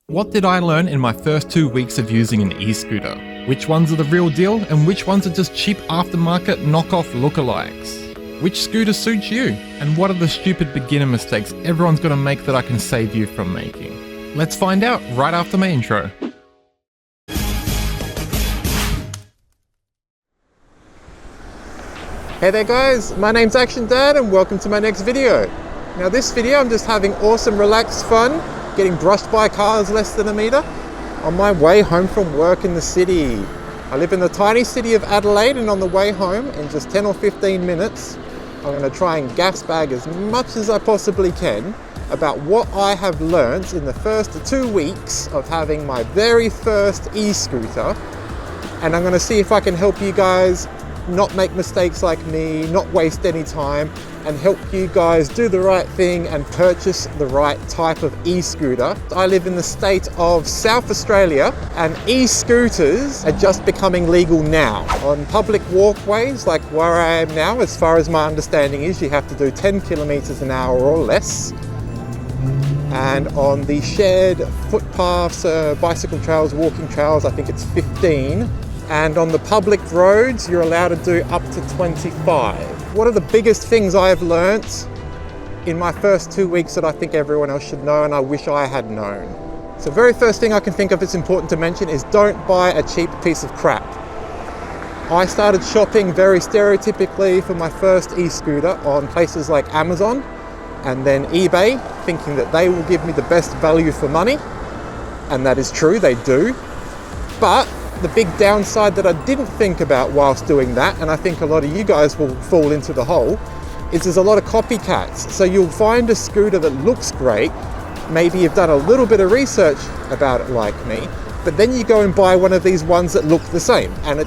What did I learn in my first 2 weeks of using an e-scooter? Which ones are the real deal and which ones are just cheap aftermarket knockoff lookalikes? Which scooter suits you? And what are the stupid beginner mistakes everyone's gonna make that I can save you from making? Let's find out right after my intro. Hey there guys, my name's actiondan and welcome to my next video. Now this video I'm just having awesome relaxed fun, getting brushed by cars less than a meter on my way home from work in the city. I live in the tiny city of Adelaide, and on the way home in just 10 or 15 minutes I'm going to try and gas bag as much as I possibly can about what I have learnt in the first 2 weeks of having my very first e-scooter, and I'm going to see if I can help you guys not make mistakes like me, not waste any time, and help you guys do the right thing and purchase the right type of e-scooter. I live in the state of South Australia, and e-scooters are just becoming legal now. On public walkways like where I am now, as far as my understanding is, you have to do 10 kilometers an hour or less. And on the shared footpaths, bicycle trails, walking trails, I think it's 15. And on the public roads, you're allowed to do up to 25. What are the biggest things I have learnt in my first 2 weeks that I think everyone else should know and I wish I had known? So very first thing I can think of it's important to mention is don't buy a cheap piece of crap. I started shopping very stereotypically for my first e-scooter on places like Amazon and then eBay, thinking that they will give me the best value for money. And that is true, they do. But the big downside that I didn't think about whilst doing that, and I think a lot of you guys will fall into the hole, is there's a lot of copycats. So you'll find a scooter that looks great, maybe you've done a little bit of research about it like me, but then you go and buy one of these ones that look the same, and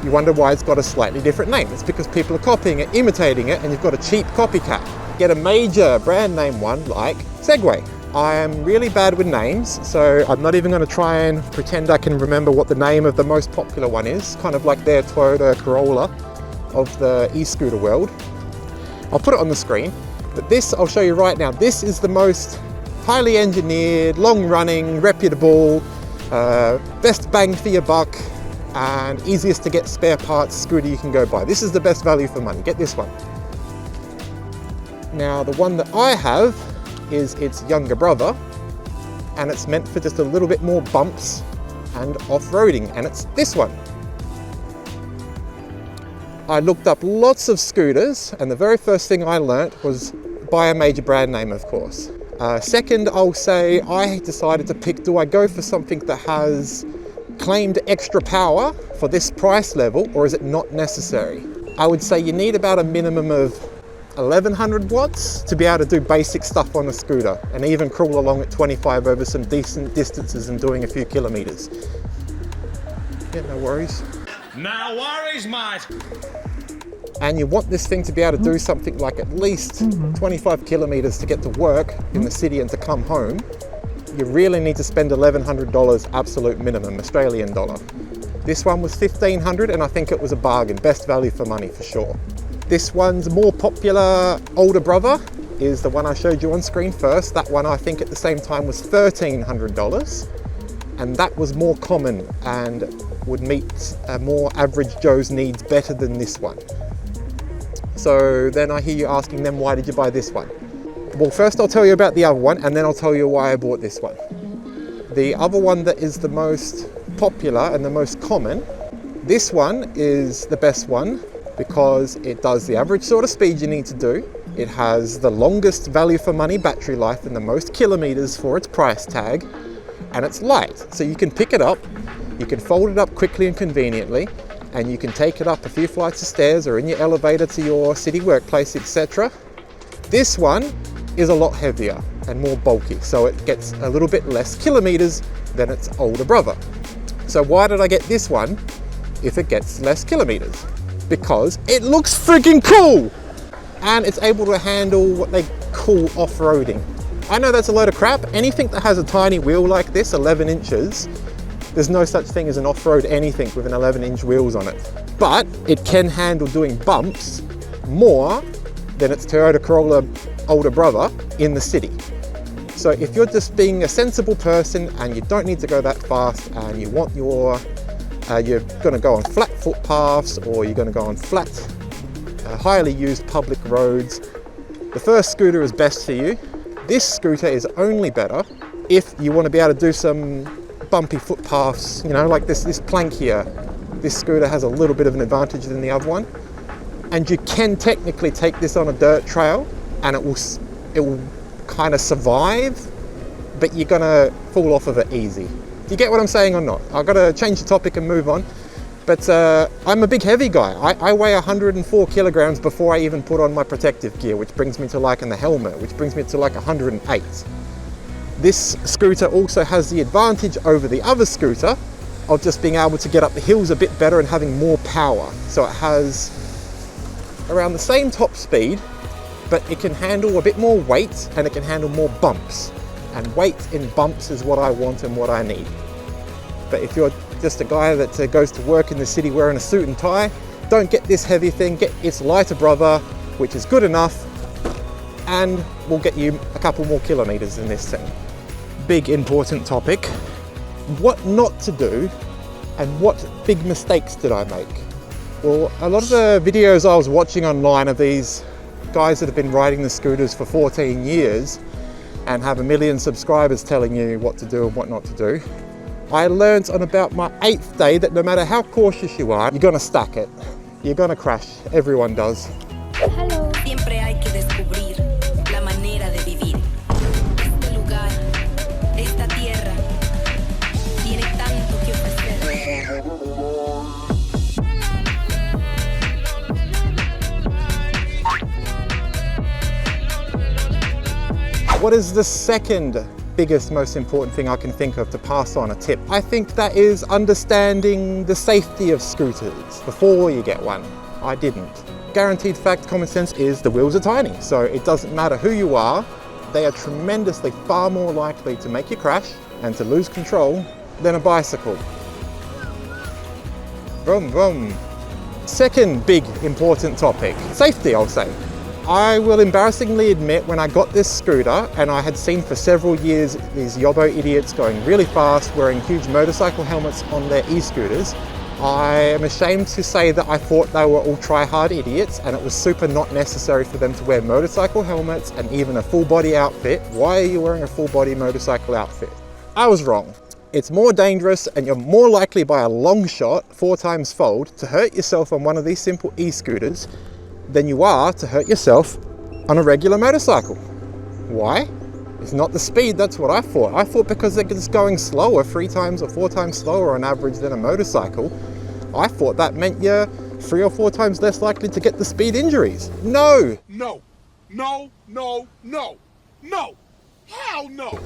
you wonder why it's got a slightly different name. It's because people are copying it, imitating it, and you've got a cheap copycat. Get a major brand name one like Segway. I am really bad with names, so I'm not even going to try and pretend I can remember what the name of the most popular one is, kind of like their Toyota Corolla of the e-scooter world. I'll put it on the screen, but this I'll show you right now. This is the most highly engineered, long-running, reputable, best bang for your buck and easiest to get spare parts scooter you can go buy. This is the best value for money. Get this one. Now the one that I have is its younger brother, and it's meant for just a little bit more bumps and off-roading, and it's this one. I looked up lots of scooters, and the very first thing I learnt was buy a major brand name, of course. Second, I'll say I decided to pick, do I go for something that has claimed extra power for this price level, or is it not necessary? I would say you need about a minimum of 1100 watts to be able to do basic stuff on a scooter and even crawl along at 25 over some decent distances and doing a few kilometers. Yeah, no worries. No worries, mate. And you want this thing to be able to do something like at least 25 kilometers to get to work in the city and to come home. You really need to spend $1,100 absolute minimum, Australian dollar. This one was $1,500 and I think it was a bargain, best value for money for sure. This one's more popular older brother is the one I showed you on screen first. That one I think at the same time was $1,300, and that was more common and would meet a more average Joe's needs better than this one. So then I hear you asking them, why did you buy this one? Well, first I'll tell you about the other one and then I'll tell you why I bought this one. The other one that is the most popular and the most common, this one is the best one, because it does the average sort of speed you need to do. It has the longest value for money battery life and the most kilometers for its price tag, and it's light. So you can pick it up, you can fold it up quickly and conveniently, and you can take it up a few flights of stairs or in your elevator to your city workplace, etc. This one is a lot heavier and more bulky, so it gets a little bit less kilometers than its older brother. So why did I get this one if it gets less kilometers? Because it looks freaking cool and it's able to handle what they call off-roading. I know that's a load of crap. Anything that has a tiny wheel like this, 11 inches, there's no such thing as an off-road anything with an 11-inch wheels on it. But it can handle doing bumps more than its Toyota Corolla older brother in the city. So if you're just being a sensible person and you don't need to go that fast and you want your, you're going to go on flat footpaths or you're going to go on flat, highly used public roads, the first scooter is best for you. This scooter is only better if you want to be able to do some bumpy footpaths, you know, like this plank here. This scooter has a little bit of an advantage than the other one. And you can technically take this on a dirt trail and it will kind of survive, but you're gonna fall off of it easy. Do you get what I'm saying or not? I've got to change the topic and move on. But I'm a big heavy guy. I weigh 104 kilograms before I even put on my protective gear, which brings me to like, in the helmet, which brings me to like 108. This scooter also has the advantage over the other scooter of just being able to get up the hills a bit better and having more power. So it has around the same top speed, but it can handle a bit more weight and it can handle more bumps. And weight in bumps is what I want and what I need. But if you're just a guy that goes to work in the city wearing a suit and tie, don't get this heavy thing, get its lighter brother, which is good enough, and will get you a couple more kilometers in this thing. Big important topic, what not to do and what big mistakes did I make? Well, a lot of the videos I was watching online of these guys that have been riding the scooters for 14 years and have 1 million subscribers telling you what to do and what not to do, I learned on about my 8th day that no matter how cautious you are, you're gonna stack it. You're gonna crash. Everyone does. Hello. Siempre hay que descubrir la manera de vivir. Este lugar, esta tierra, tiene tanto que ofrecer. What is the second biggest, most important thing I can think of to pass on a tip? I think that is understanding the safety of scooters before you get one. I didn't. Guaranteed fact, common sense is the wheels are tiny, so it doesn't matter who you are, they are tremendously far more likely to make you crash and to lose control than a bicycle. Vroom, vroom. Second big important topic, safety, I'll say. I will embarrassingly admit, when I got this scooter and I had seen for several years these yobbo idiots going really fast wearing huge motorcycle helmets on their e-scooters, I am ashamed to say that I thought they were all try-hard idiots and it was super not necessary for them to wear motorcycle helmets and even a full body outfit. Why are you wearing a full body motorcycle outfit? I was wrong. It's more dangerous and you're more likely by a long shot, 4 times fold, to hurt yourself on one of these simple e-scooters than you are to hurt yourself on a regular motorcycle. Why? It's not the speed, that's what I thought. I thought because they're just going slower, 3 times or 4 times slower on average than a motorcycle, I thought that meant you're 3 or 4 times less likely to get the speed injuries. No! No, no, no, no, no, hell no!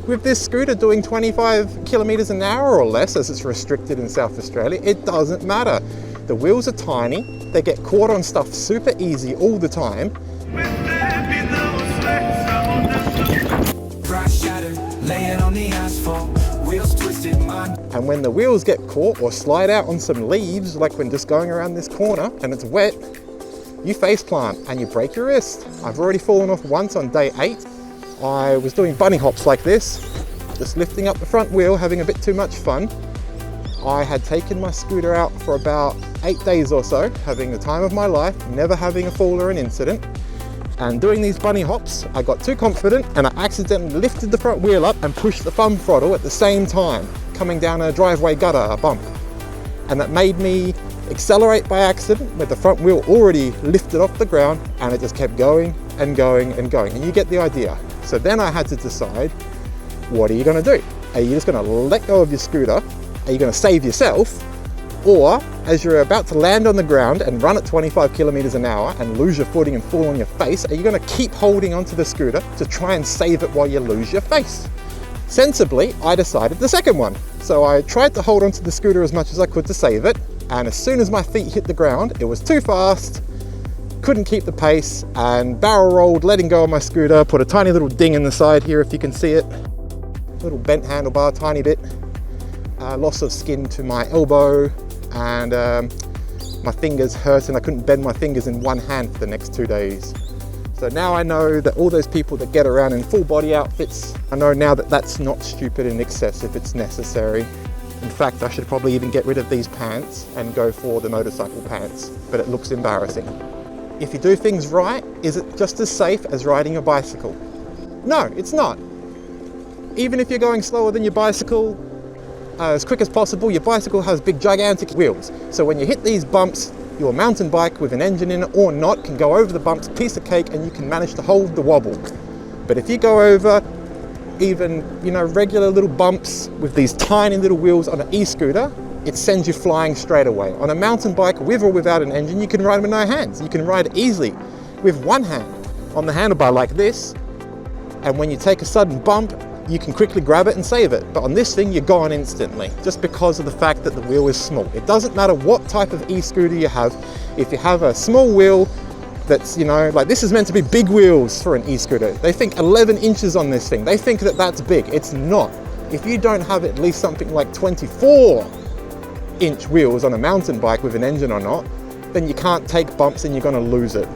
With this scooter doing 25 kilometers an hour or less, as it's restricted in South Australia, it doesn't matter. The wheels are tiny, they get caught on stuff super easy all the time. And when the wheels get caught or slide out on some leaves, like when just going around this corner and it's wet, you face plant and you break your wrist. I've already fallen off once on day 8. I was doing bunny hops like this, just lifting up the front wheel, having a bit too much fun. I had taken my scooter out for about 8 days or so, having the time of my life, never having a fall or an incident. And doing these bunny hops, I got too confident and I accidentally lifted the front wheel up and pushed the thumb throttle at the same time, coming down a driveway gutter, a bump. And that made me accelerate by accident with the front wheel already lifted off the ground, and it just kept going and going and going. And you get the idea. So then I had to decide, what are you gonna do? Are you just gonna let go of your scooter? Are you going to save yourself? Or, as you're about to land on the ground and run at 25 kilometers an hour and lose your footing and fall on your face, are you going to keep holding onto the scooter to try and save it while you lose your face? Sensibly, I decided the second one. So I tried to hold onto the scooter as much as I could to save it, and as soon as my feet hit the ground, it was too fast, couldn't keep the pace, and barrel rolled, letting go of my scooter, put a tiny little ding in the side here if you can see it, little bent handlebar, tiny bit. Loss of skin to my elbow, and my fingers hurt and I couldn't bend my fingers in one hand for the next 2 days. So now I know that all those people that get around in full body outfits, I know now that that's not stupid and excessive, it's necessary. In fact, I should probably even get rid of these pants and go for the motorcycle pants, but it looks embarrassing. If you do things right, is it just as safe as riding a bicycle? No, it's not. Even if you're going slower than your bicycle, as quick as possible, your bicycle has big gigantic wheels. So when you hit these bumps, your mountain bike with an engine in it or not can go over the bumps, piece of cake, and you can manage to hold the wobble. But if you go over even, regular little bumps with these tiny little wheels on an e-scooter, it sends you flying straight away. On a mountain bike, with or without an engine, you can ride with no hands. You can ride easily with one hand on the handlebar like this, and when you take a sudden bump, you can quickly grab it and save it. But on this thing, you're gone instantly, just because of the fact that the wheel is small. It doesn't matter what type of e-scooter you have. If you have a small wheel that's, like this is meant to be big wheels for an e-scooter. They think 11 inches on this thing. They think that that's big. It's not. If you don't have at least something like 24-inch wheels on a mountain bike with an engine or not, then you can't take bumps and you're going to lose it.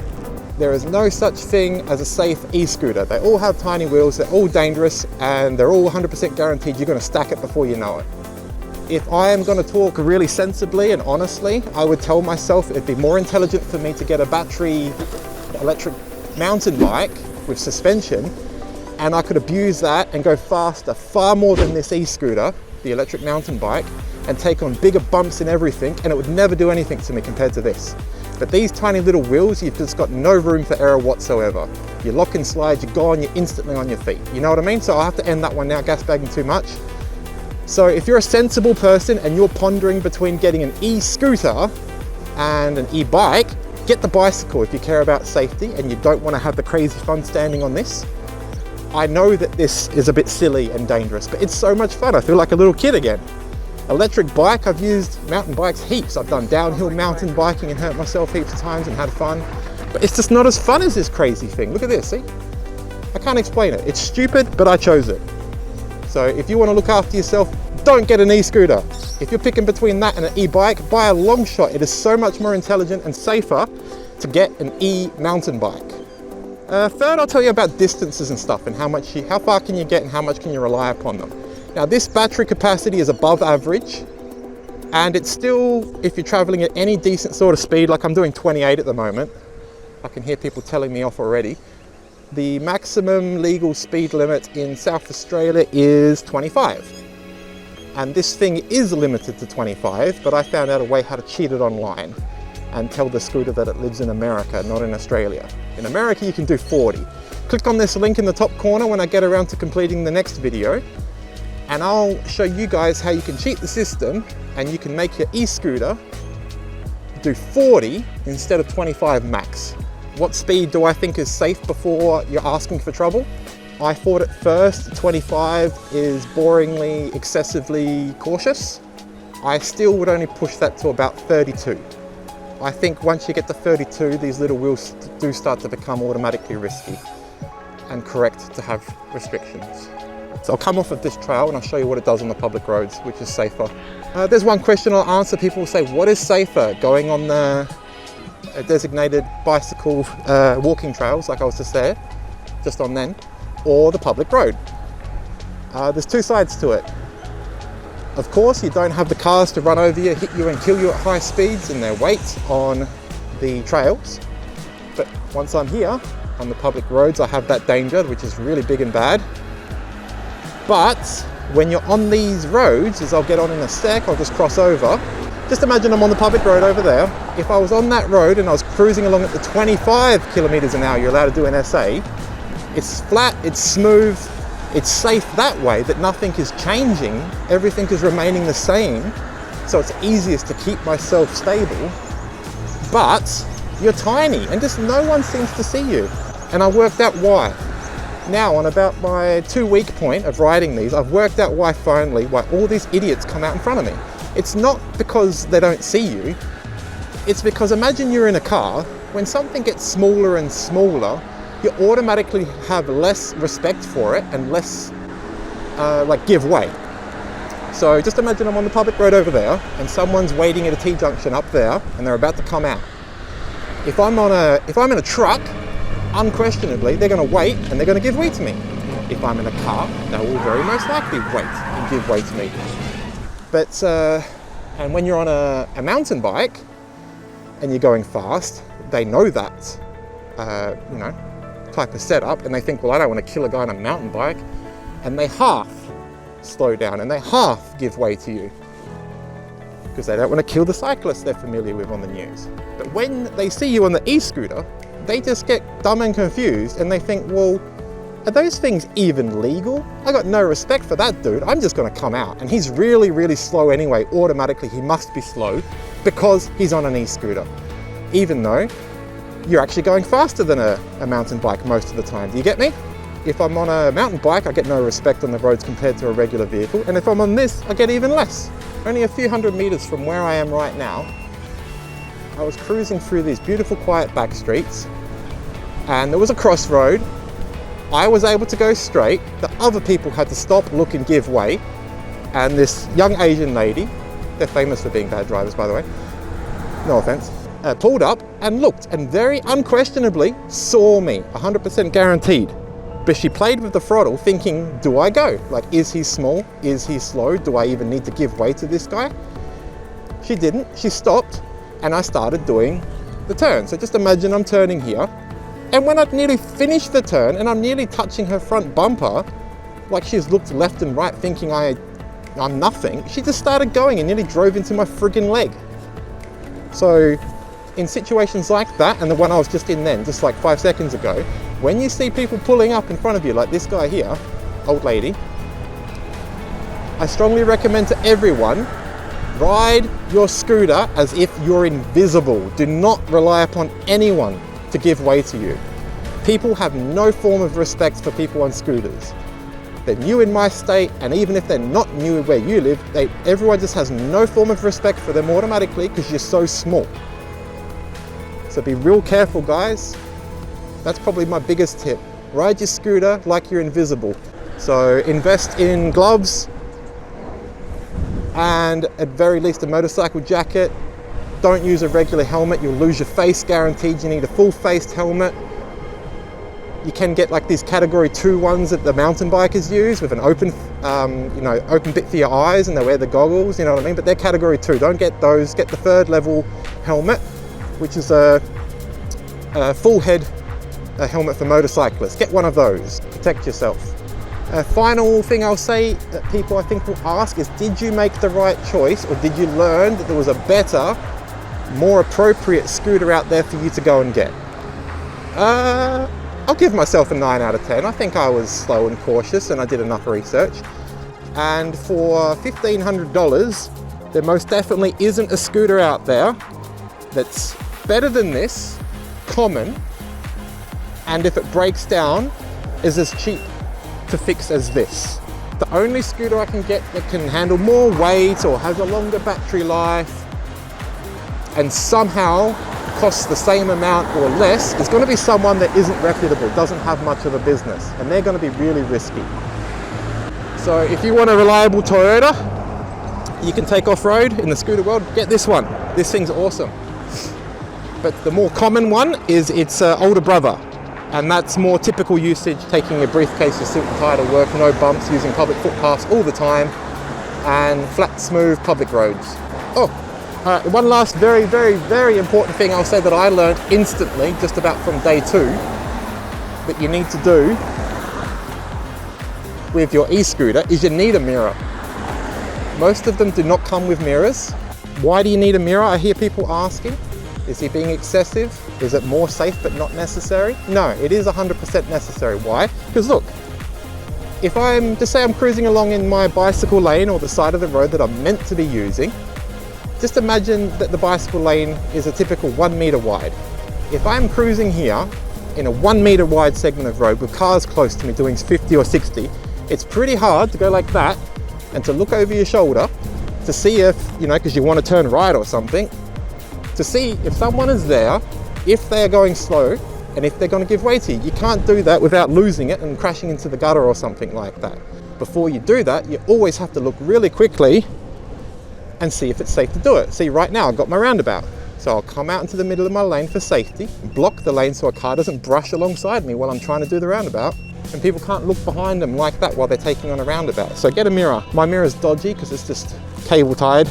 There is no such thing as a safe e-scooter. They all have tiny wheels, they're all dangerous, and they're all 100% guaranteed you're going to stack it before you know it. If I am going to talk really sensibly and honestly, I would tell myself it'd be more intelligent for me to get a battery electric mountain bike with suspension, and I could abuse that and go faster, far more than this e-scooter, the electric mountain bike, and take on bigger bumps and everything, and it would never do anything to me compared to this. But these tiny little wheels, you've just got no room for error whatsoever. You lock and slide, you're gone, you're instantly on your feet. You know what I mean? So I'll have to end that one now, gas bagging too much. So if you're a sensible person and you're pondering between getting an e-scooter and an e-bike, get the bicycle if you care about safety and you don't want to have the crazy fun standing on this. I know that this is a bit silly and dangerous, but it's so much fun. I feel like a little kid again. Electric bike, I've used mountain bikes heaps. I've done downhill mountain biking and hurt myself heaps of times and had fun. But it's just not as fun as this crazy thing. Look at this, see? I can't explain it. It's stupid, but I chose it. So if you want to look after yourself, don't get an e-scooter. If you're picking between that and an e-bike, buy a long shot. It is so much more intelligent and safer to get an e-mountain bike. Third, I'll tell you about distances and stuff and how far can you get and how much can you rely upon them. Now this battery capacity is above average, and it's still, if you're traveling at any decent sort of speed, like I'm doing 28 at the moment, I can hear people telling me off already. The maximum legal speed limit in South Australia is 25. And this thing is limited to 25, but I found out a way how to cheat it online and tell the scooter that it lives in America, not in Australia. In America, you can do 40. Click on this link in the top corner when I get around to completing the next video, and I'll show you guys how you can cheat the system and you can make your e-scooter do 40 instead of 25 max. What speed do I think is safe before you're asking for trouble? I thought at first 25 is boringly, excessively cautious. I still would only push that to about 32. I think once you get to 32, these little wheels do start to become automatically risky and correct to have restrictions. So I'll come off of this trail and I'll show you what it does on the public roads, which is safer. There's one question I'll answer. People will say, what is safer, going on the designated bicycle walking trails like I was just on then, or the public road? There's two sides to it. Of course, you don't have the cars to run over you, hit you and kill you at high speeds in their weight on the trails. But once I'm here on the public roads, I have that danger, which is really big and bad. But when you're on these roads, as I'll get on in a sec, I'll just cross over. Just imagine I'm on the public road over there. If I was on that road and I was cruising along at the 25 kilometers an hour you're allowed to do in SA, it's flat, it's smooth, it's safe that way, that nothing is changing, everything is remaining the same, so it's easiest to keep myself stable. But you're tiny and just no one seems to see you. And I worked out why. Now, on about my 2-week point of riding these, I've worked out why all these idiots come out in front of me. It's not because they don't see you, it's because imagine you're in a car, when something gets smaller and smaller, you automatically have less respect for it and less give way. So just imagine I'm on the public road over there and someone's waiting at a T-junction up there and they're about to come out. If I'm in a truck, unquestionably, they're going to wait and they're going to give way to me. If I'm in a car, they will very most likely wait and give way to me. But, and when you're on a mountain bike and you're going fast, they know that, you know, type of setup, and they think, well, I don't want to kill a guy on a mountain bike, and they half slow down and they half give way to you because they don't want to kill the cyclists they're familiar with on the news. But when they see you on the e-scooter, they just get dumb and confused and they think, well, are those things even legal? I got no respect for that dude. I'm just going to come out. And he's really, really slow anyway. Automatically, he must be slow because he's on an e-scooter. Even though you're actually going faster than a mountain bike most of the time. Do you get me? If I'm on a mountain bike, I get no respect on the roads compared to a regular vehicle. And if I'm on this, I get even less. Only a few hundred meters from where I am right now, I was cruising through these beautiful, quiet back streets, and there was a crossroad. I was able to go straight. The other people had to stop, look, and give way. And this young Asian lady, they're famous for being bad drivers, by the way, no offense, pulled up and looked and very unquestionably saw me, 100% guaranteed. But she played with the throttle thinking, do I go? Like, is he small? Is he slow? Do I even need to give way to this guy? She didn't. She stopped and I started doing the turn. So just imagine I'm turning here. And when I'd nearly finished the turn and I'm nearly touching her front bumper, like she's looked left and right thinking I'm nothing, she just started going and nearly drove into my friggin' leg. So in situations like that, and the one I was just in then, just like 5 seconds ago, when you see people pulling up in front of you, like this guy here, old lady, I strongly recommend to everyone, ride your scooter as if you're invisible. Do not rely upon anyone to give way to you. People have no form of respect for people on scooters. They're new in my state, and even if they're not new where you live, everyone just has no form of respect for them automatically because you're so small. So be real careful, guys. That's probably my biggest tip. Ride your scooter like you're invisible. So invest in gloves and at very least a motorcycle jacket. Don't use a regular helmet, you'll lose your face guaranteed. You need a full-faced helmet. You can get like these category 2 ones that the mountain bikers use with an open, open bit for your eyes, and they wear the goggles, you know what I mean? But they're category 2, don't get those. Get the 3rd level helmet, which is a full head helmet for motorcyclists. Get one of those, protect yourself. Final thing I'll say that people I think will ask is, did you make the right choice, or did you learn that there was a better, more appropriate scooter out there for you to go and get? I'll give myself a 9 out of 10. I think I was slow and cautious and I did enough research. And for $1,500, there most definitely isn't a scooter out there that's better than this, common, and if it breaks down, is as cheap to fix as this. The only scooter I can get that can handle more weight or has a longer battery life and somehow costs the same amount or less is going to be someone that isn't reputable, doesn't have much of a business, and they're going to be really risky. So if you want a reliable Toyota you can take off-road in the scooter world, get this one. This thing's awesome. But the more common one is its older brother, and that's more typical usage, taking a briefcase, your suit and tie to work, no bumps, using public footpaths all the time, and flat, smooth public roads. One last very, very, very important thing I'll say that I learned instantly, just about from day 2, that you need to do with your e-scooter is you need a mirror. Most of them do not come with mirrors. Why do you need a mirror? I hear people asking. Is he being excessive? Is it more safe but not necessary? No, it is 100% necessary. Why? Because look, if I'm, just say I'm cruising along in my bicycle lane or the side of the road that I'm meant to be using, just imagine that the bicycle lane is a typical 1 meter wide. If I'm cruising here in a 1 meter wide segment of road with cars close to me doing 50 or 60, it's pretty hard to go like that and to look over your shoulder to see if, because you want to turn right or something, to see if someone is there, if they are going slow, and if they're going to give way to you. You can't do that without losing it and crashing into the gutter or something like that. Before you do that, you always have to look really quickly and see if it's safe to do it. See, right now I've got my roundabout. So I'll come out into the middle of my lane for safety, block the lane so a car doesn't brush alongside me while I'm trying to do the roundabout. And people can't look behind them like that while they're taking on a roundabout. So get a mirror. My mirror is dodgy because it's just cable tied,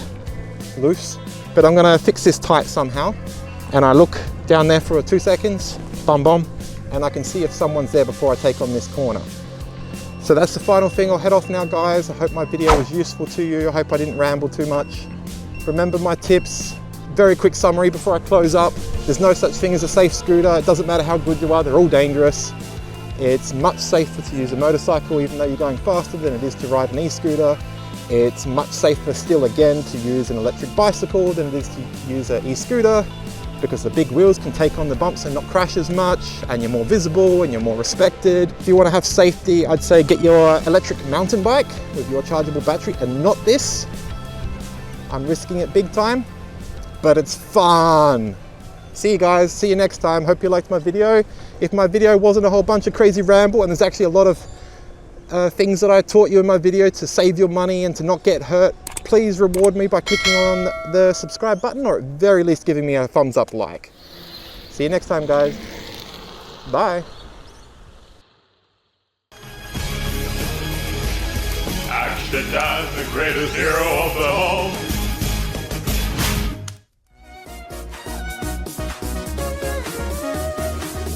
loose. But I'm gonna fix this tight somehow. And I look down there for 2 seconds, bum bum, and I can see if someone's there before I take on this corner. So that's the final thing. I'll head off now, guys. I hope my video was useful to you. I hope I didn't ramble too much. Remember my tips. Very quick summary before I close up. There's no such thing as a safe scooter. It doesn't matter how good you are, they're all dangerous. It's much safer to use a motorcycle even though you're going faster than it is to ride an e-scooter. It's much safer still again to use an electric bicycle than it is to use an e-scooter because the big wheels can take on the bumps and not crash as much, and you're more visible and you're more respected. If you want to have safety, I'd say get your electric mountain bike with your chargeable battery and not this. I'm risking it big time, but it's fun. See you guys, see you next time. Hope you liked my video. If my video wasn't a whole bunch of crazy ramble, and there's actually a lot of things that I taught you in my video to save your money and to not get hurt, please reward me by clicking on the subscribe button, or at very least giving me a thumbs up like. See you next time, guys. Bye. Actiondan, the greatest hero of them all.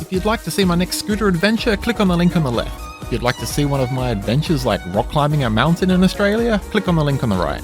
If you'd like to see my next scooter adventure, click on the link on the left. If you'd like to see one of my adventures like rock climbing a mountain in Australia, click on the link on the right.